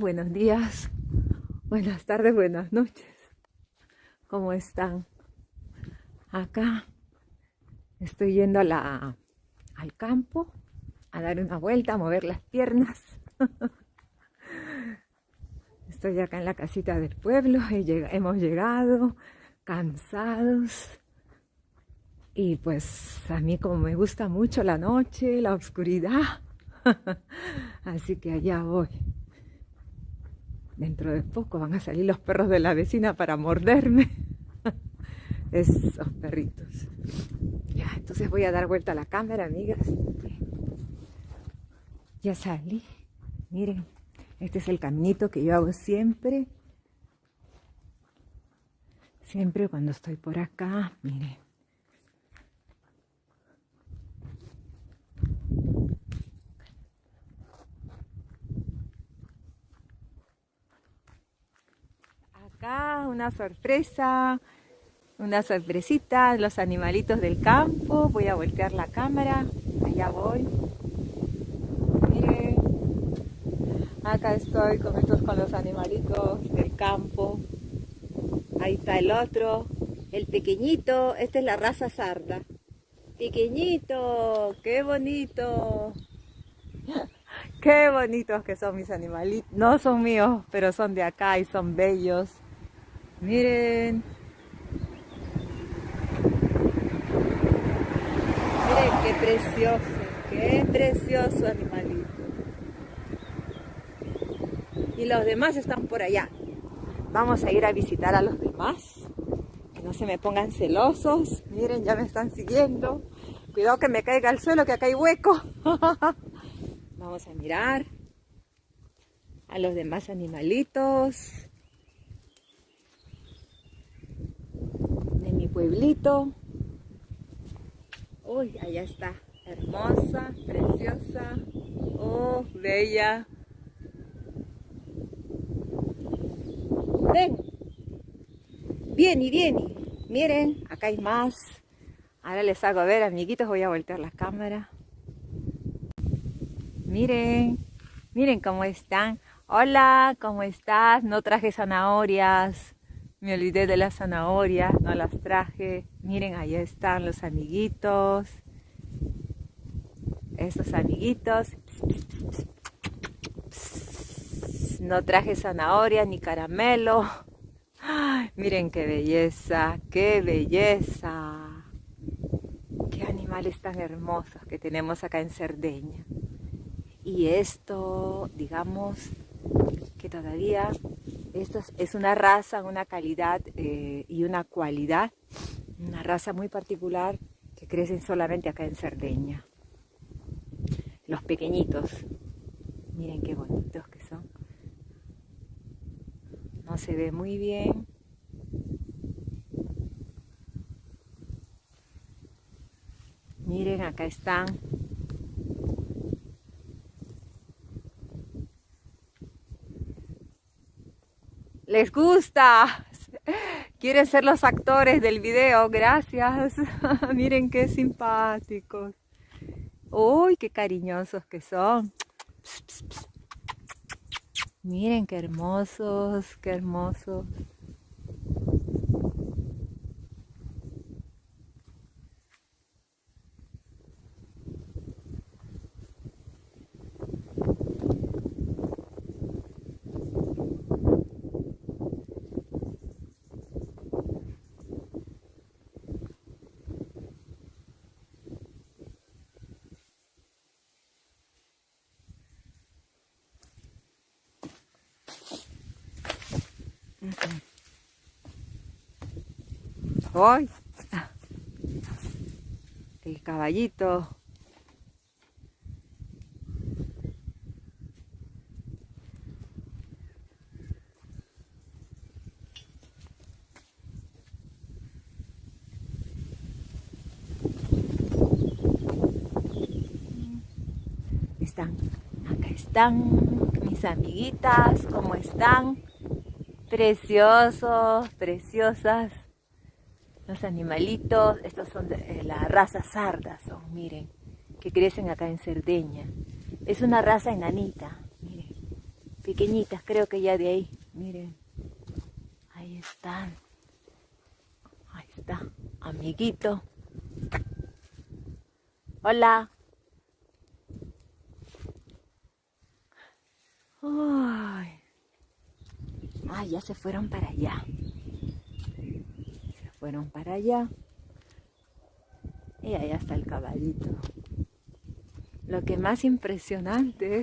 buenos días, buenas tardes, buenas noches. ¿Cómo están? Acá estoy yendo al campo a dar una vuelta, a mover las piernas. Estoy acá en la casita del pueblo, hemos llegado cansados. Y pues a mí como me gusta mucho la noche, la oscuridad, así que allá voy. Dentro de poco van a salir los perros de la vecina para morderme. Esos perritos. Ya, entonces voy a dar vuelta a la cámara, amigas. Ya salí. Miren, este es el caminito que yo hago siempre. Siempre cuando estoy por acá, miren. Acá una sorpresita, los animalitos del campo. Voy a voltear la cámara, allá voy. Miren, acá estoy con los animalitos del campo. Ahí está el otro, el pequeñito, esta es la raza sarda. Pequeñito, qué bonito. Qué bonitos que son mis animalitos. No son míos, pero son de acá y son bellos. Miren. Miren qué precioso animalito. Y los demás están por allá. Vamos a ir a visitar a los demás. Que no se me pongan celosos. Miren, ya me están siguiendo. Cuidado que me caiga al suelo, que acá hay hueco. Vamos a mirar a los demás animalitos de mi pueblito. Uy, allá está, hermosa, preciosa, oh, bella. Ven, viene, miren, acá hay más. Ahora les hago ver, amiguitos, voy a voltear la cámara. Miren cómo están. Hola, ¿cómo estás? No traje zanahorias. Me olvidé de las zanahorias, no las traje. Miren, ahí están los amiguitos. Estos amiguitos. No traje zanahorias ni caramelo. ¡Ay! Miren qué belleza, qué belleza. Qué animales tan hermosos que tenemos acá en Cerdeña. Y esto, digamos, que todavía esto es una raza, una calidad y una cualidad, una raza muy particular que crecen solamente acá en Cerdeña. Los pequeñitos, miren qué bonitos que son. No se ve muy bien. Miren, acá están. ¿Les gusta? ¿Quieren ser los actores del video? Gracias. Miren qué simpáticos. Uy, qué cariñosos que son. Miren qué hermosos, qué hermosos. ¡Ay! El caballito. Acá están mis amiguitas, ¿cómo están? Preciosos, preciosas. Los animalitos, estos son de la raza sarda, miren, que crecen acá en Cerdeña. Es una raza enanita, miren. pequeñitas, creo que ya de ahí, miren, ahí están, ahí está, amiguito, hola, ay, ay, ya se fueron para allá, y allá está el caballito. Lo que más impresionante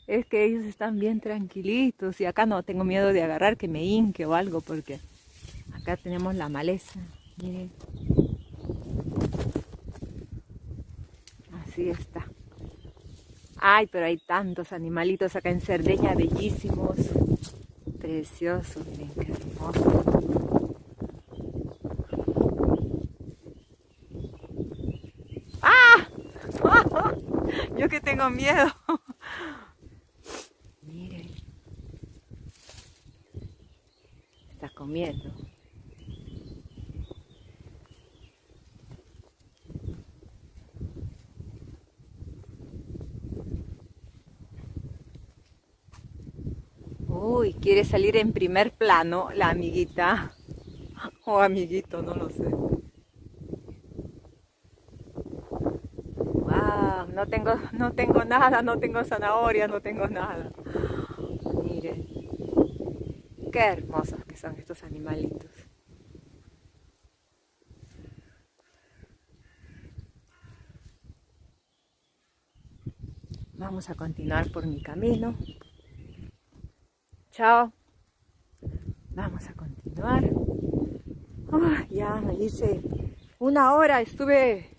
es que ellos están bien tranquilitos y acá no tengo miedo de agarrar que me hinque o algo porque acá tenemos la maleza, miren, así está. Ay, pero hay tantos animalitos acá en Cerdeña, bellísimos, preciosos, miren qué hermosos. ¡Ah! Yo que tengo miedo. Miren, está comiendo. Uy, quiere salir en primer plano la amiguita. O amiguito, no lo sé. Wow, no tengo nada, no tengo zanahoria, no tengo nada. Miren, qué hermosos que son estos animalitos. Vamos a continuar por mi camino. Chao. Vamos a continuar. Oh, ya me hice 1 hora, estuve.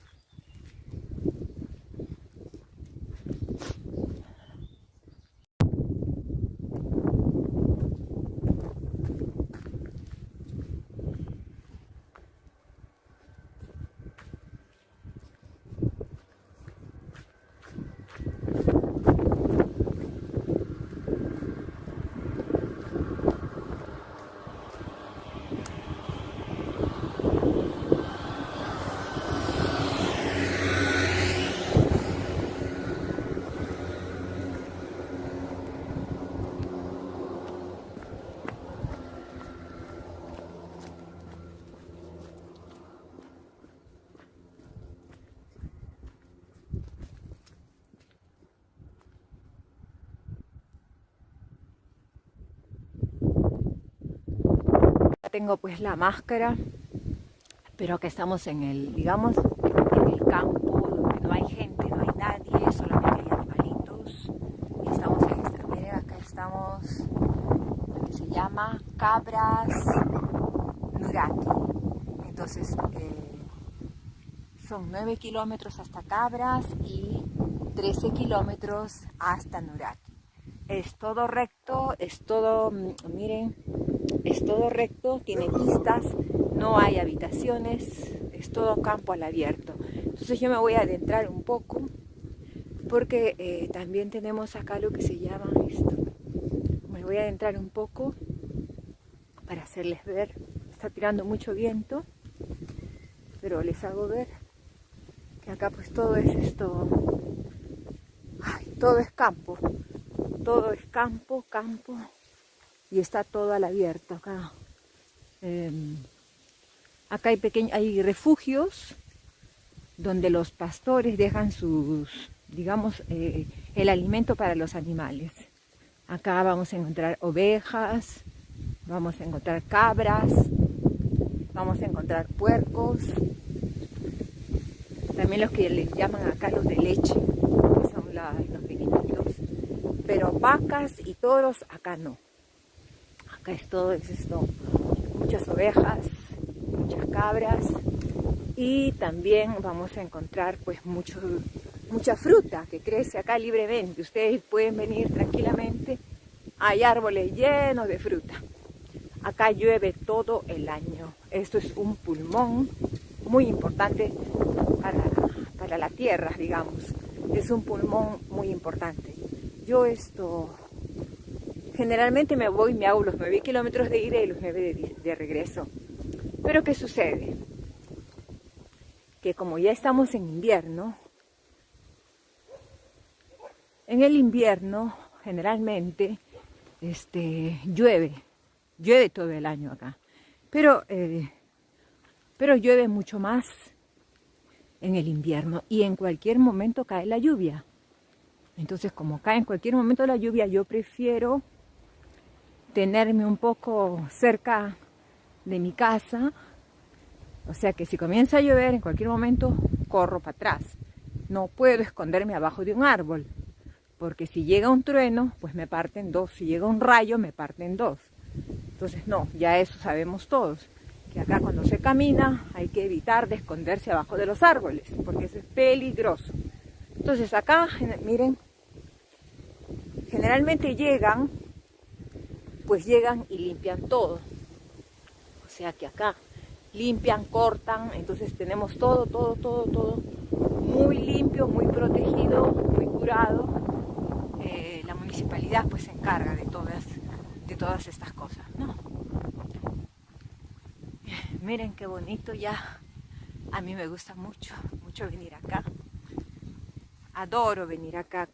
Tengo pues la máscara, pero que estamos en el, digamos, en el campo, donde no hay gente, no hay nadie, solamente hay animalitos. Y estamos en esta, miren, acá estamos, lo que se llama Cabras Nuraqui. Entonces, son 9 kilómetros hasta Cabras y 13 kilómetros hasta Nuraqui. Es todo recto, es todo, miren, es todo recto, tiene pistas, no hay habitaciones, es todo campo al abierto. Entonces yo me voy a adentrar un poco porque también tenemos acá lo que se llama esto. Me voy a adentrar un poco para hacerles ver. Está tirando mucho viento, pero les hago ver que acá pues todo es esto. Ay, todo es campo. Todo es campo, campo. Y está todo al abierto acá. Acá hay refugios donde los pastores dejan sus, digamos, el alimento para los animales. Acá vamos a encontrar ovejas, vamos a encontrar cabras, vamos a encontrar puercos, también los que les llaman acá los de leche, que son los pequeñitos, pero vacas y toros acá no. Acá es todo, es esto, muchas ovejas, muchas cabras y también vamos a encontrar pues mucha fruta que crece acá libremente. Ustedes pueden venir tranquilamente, hay árboles llenos de fruta. Acá llueve todo el año. Esto es un pulmón muy importante para la tierra, digamos. Es un pulmón muy importante. Yo generalmente me hago los 9 kilómetros de ida y los 9 de regreso. Pero ¿qué sucede? Que como ya estamos en invierno, en el invierno generalmente llueve todo el año acá, pero llueve mucho más en el invierno y en cualquier momento cae la lluvia. Entonces, como cae en cualquier momento la lluvia, yo prefiero tenerme un poco cerca de mi casa. O sea que si comienza a llover, en cualquier momento corro para atrás. No puedo esconderme abajo de un árbol, porque si llega un trueno, pues me parten dos. Si llega un rayo, me parten dos. Entonces no, ya eso sabemos todos, que acá cuando se camina hay que evitar de esconderse abajo de los árboles, porque eso es peligroso. Entonces acá, miren, generalmente llegan y limpian todo. O sea que acá limpian, cortan, entonces tenemos todo muy limpio, muy protegido, muy curado. La municipalidad pues se encarga de todas estas cosas, ¿no? Miren qué bonito ya. A mí me gusta mucho venir acá. Adoro venir acá.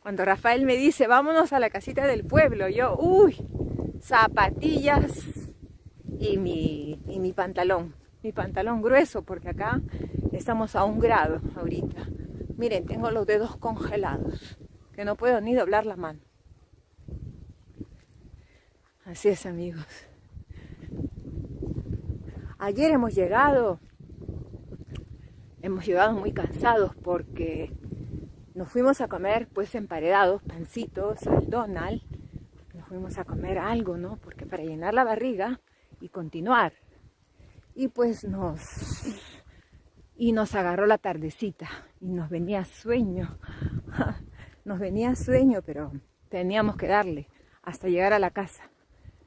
Cuando Rafael me dice, vámonos a la casita del pueblo, yo, zapatillas y mi pantalón grueso, porque acá estamos a 1 grado ahorita. Miren, tengo los dedos congelados, que no puedo ni doblar la mano. Así es, amigos. Ayer hemos llegado muy cansados porque nos fuimos a comer pues emparedados, pancitos, al Donald. Nos fuimos a comer algo, ¿no? Porque para llenar la barriga y continuar. Y pues nos agarró la tardecita y nos venía sueño. Nos venía sueño, pero teníamos que darle hasta llegar a la casa.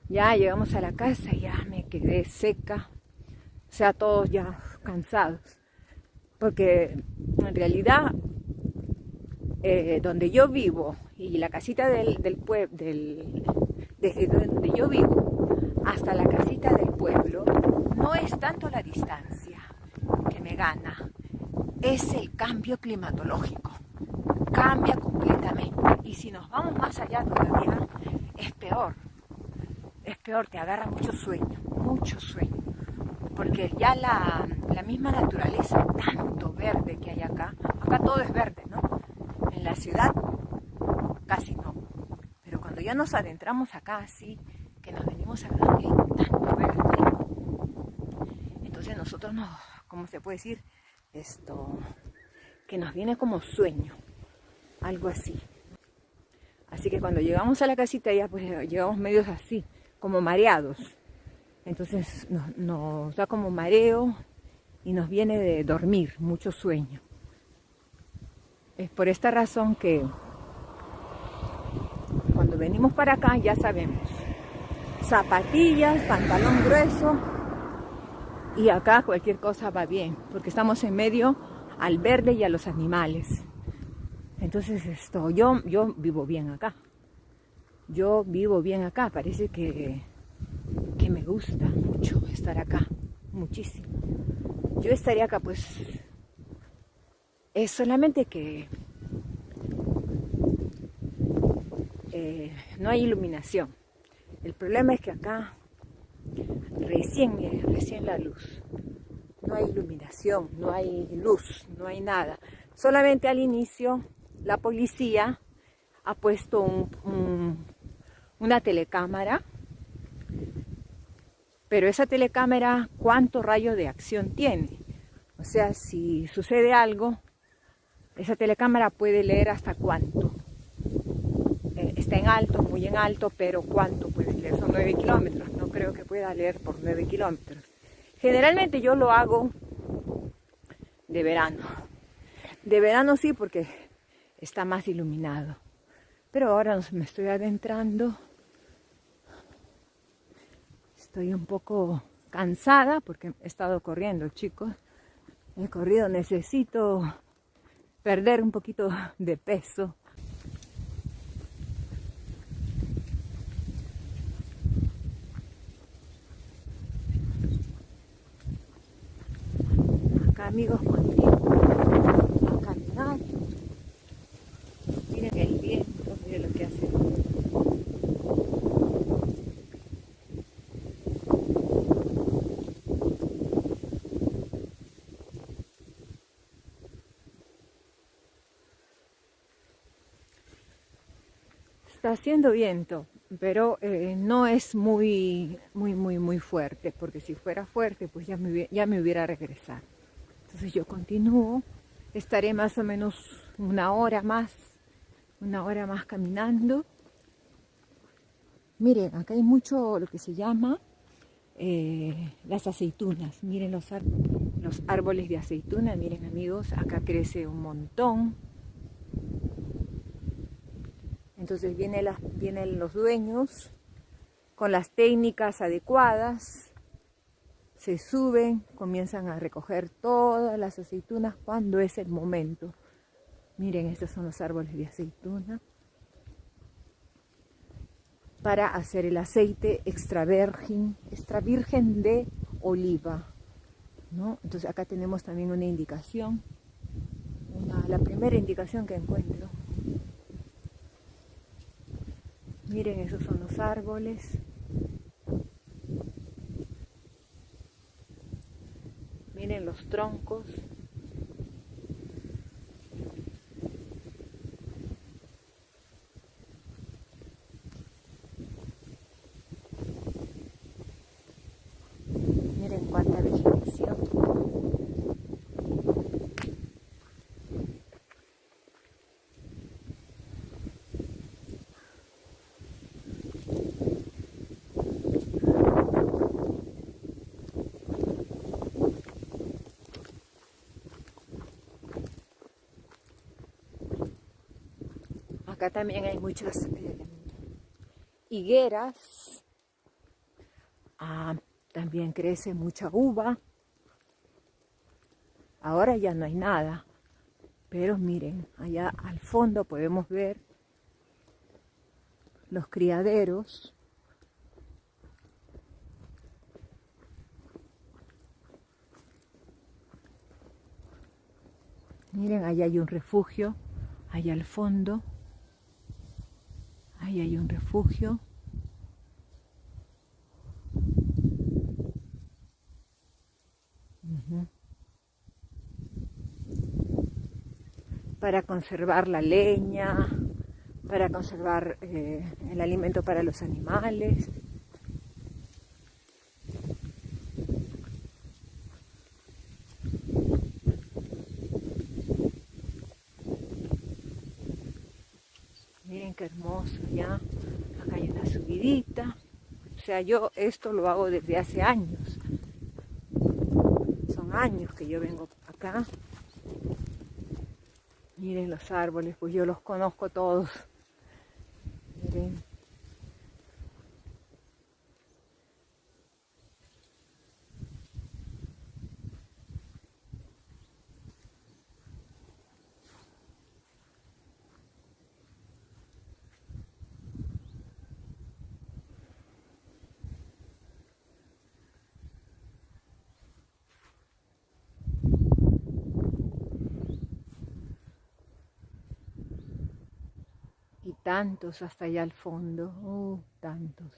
Ya llegamos a la casa y ya me quedé seca. O sea, todos ya cansados. Porque en realidad, donde yo vivo y la casita del pueblo, desde donde yo vivo hasta la casita del pueblo, no es tanto la distancia que me gana, es el cambio climatológico. Cambia completamente. Y si nos vamos más allá todavía, es peor. Es peor, te agarra mucho sueño. Porque ya la misma naturaleza, tanto verde que hay acá todo es verde, ¿no? En la ciudad casi no. Pero cuando ya nos adentramos acá así, que nos venimos a ver que hay tanto verde, entonces nosotros nos, ¿cómo se puede decir? Que nos viene como sueño, algo así. Así que cuando llegamos a la casita ya pues llegamos medios así, como mareados. Entonces nos da como mareo y nos viene de dormir, mucho sueño. Es por esta razón que cuando venimos para acá ya sabemos, zapatillas, pantalón grueso y acá cualquier cosa va bien, porque estamos en medio al verde y a los animales. Entonces yo vivo bien acá. Parece que me gusta mucho estar acá, muchísimo. Yo estaría acá pues, es solamente que no hay iluminación. El problema es que acá recién la luz. No hay iluminación, no hay luz, no hay nada. Solamente al inicio la policía ha puesto una telecámara. Pero esa telecámara, ¿cuánto rayo de acción tiene? O sea, si sucede algo, esa telecámara puede leer hasta cuánto. Está en alto, muy en alto, pero ¿cuánto puede leer? Son 9 kilómetros. No creo que pueda leer por 9 kilómetros. Generalmente yo lo hago de verano. De verano sí, porque está más iluminado. Pero ahora me estoy adentrando. Estoy un poco cansada porque he estado corriendo, chicos. He corrido, necesito perder un poquito de peso. Acá, amigos, continúo a caminar. Miren el viento, miren lo que hace. está haciendo viento, pero no es muy fuerte, porque si fuera fuerte, pues ya me hubiera regresado. Entonces yo continúo, estaré más o menos una hora más caminando. Miren, acá hay mucho lo que se llama las aceitunas. Miren los árboles de aceituna, miren amigos, acá crece un montón. Entonces vienen los dueños con las técnicas adecuadas, se suben, comienzan a recoger todas las aceitunas cuando es el momento. Miren, estos son los árboles de aceituna para hacer el aceite extra virgen de oliva, ¿no? Entonces acá tenemos también una indicación, la primera indicación que encuentro. Miren, esos son los árboles. Miren los troncos. Miren cuánta vegetación. Acá también hay muchas higueras. También crece mucha uva. Ahora ya no hay nada. Pero miren, allá al fondo podemos ver los criaderos. Miren, allá hay un refugio, allá al fondo. Ahí hay un refugio. Para conservar la leña, para conservar el alimento para los animales. Miren qué hermoso ya. Acá hay una subidita. O sea, yo esto lo hago desde hace años. Son años que yo vengo acá. Miren los árboles, pues yo los conozco todos. Miren. Y tantos hasta allá al fondo, tantos.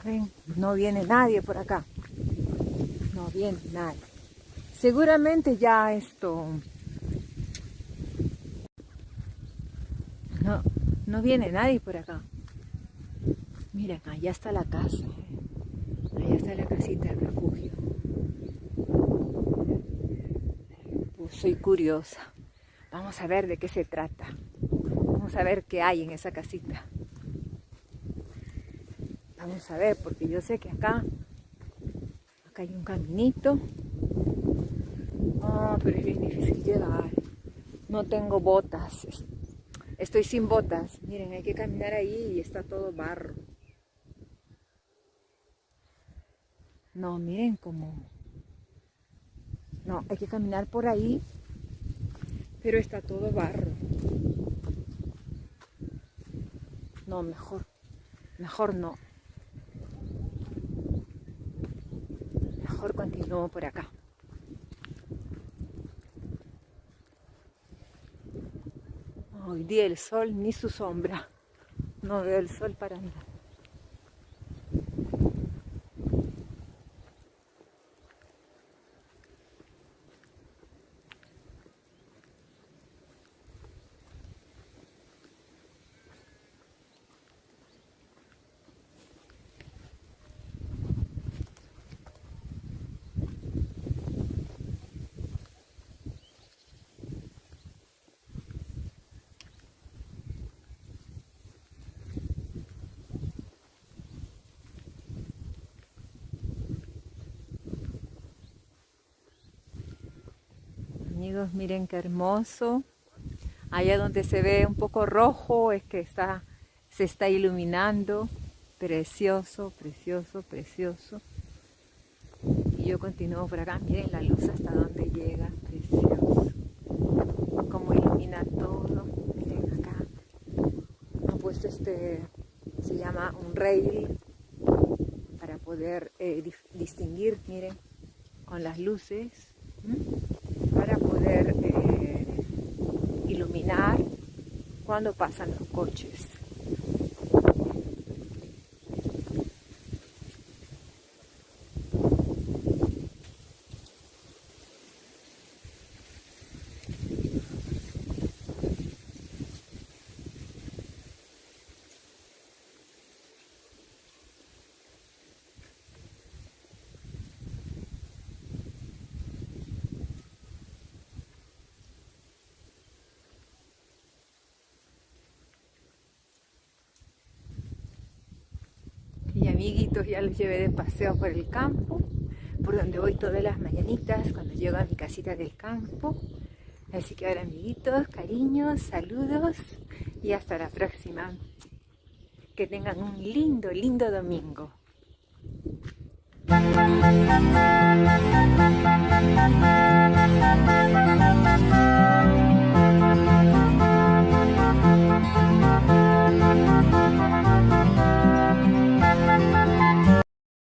¿Ven? No viene nadie por acá, no viene nadie. Seguramente ya esto... No viene nadie por acá. Miren, allá está la casa. Allá está la casita del refugio. Pues soy curiosa. Vamos a ver de qué se trata. Vamos a ver qué hay en esa casita. Vamos a ver, porque yo sé que acá hay un caminito. Pero es bien difícil llegar. No tengo botas. Estoy sin botas. Miren, hay que caminar ahí y está todo barro. No, miren cómo... No, hay que caminar por ahí, pero está todo barro. No, mejor no. Mejor continúo por acá. Hoy día el sol ni su sombra. No veo el sol para nada. Amigos, miren qué hermoso. Allá donde se ve un poco rojo es que se está iluminando. Precioso, precioso, precioso. Y yo continúo por acá. Miren la luz hasta donde llega. Precioso. Cómo ilumina todo. Miren acá. Han puesto se llama un rail para poder distinguir, miren, con las luces. Para poder iluminar cuando pasan los coches. Y amiguitos, ya los llevé de paseo por el campo, por donde voy todas las mañanitas cuando llego a mi casita del campo. Así que ahora, amiguitos, cariños, saludos y hasta la próxima. Que tengan un lindo, lindo domingo.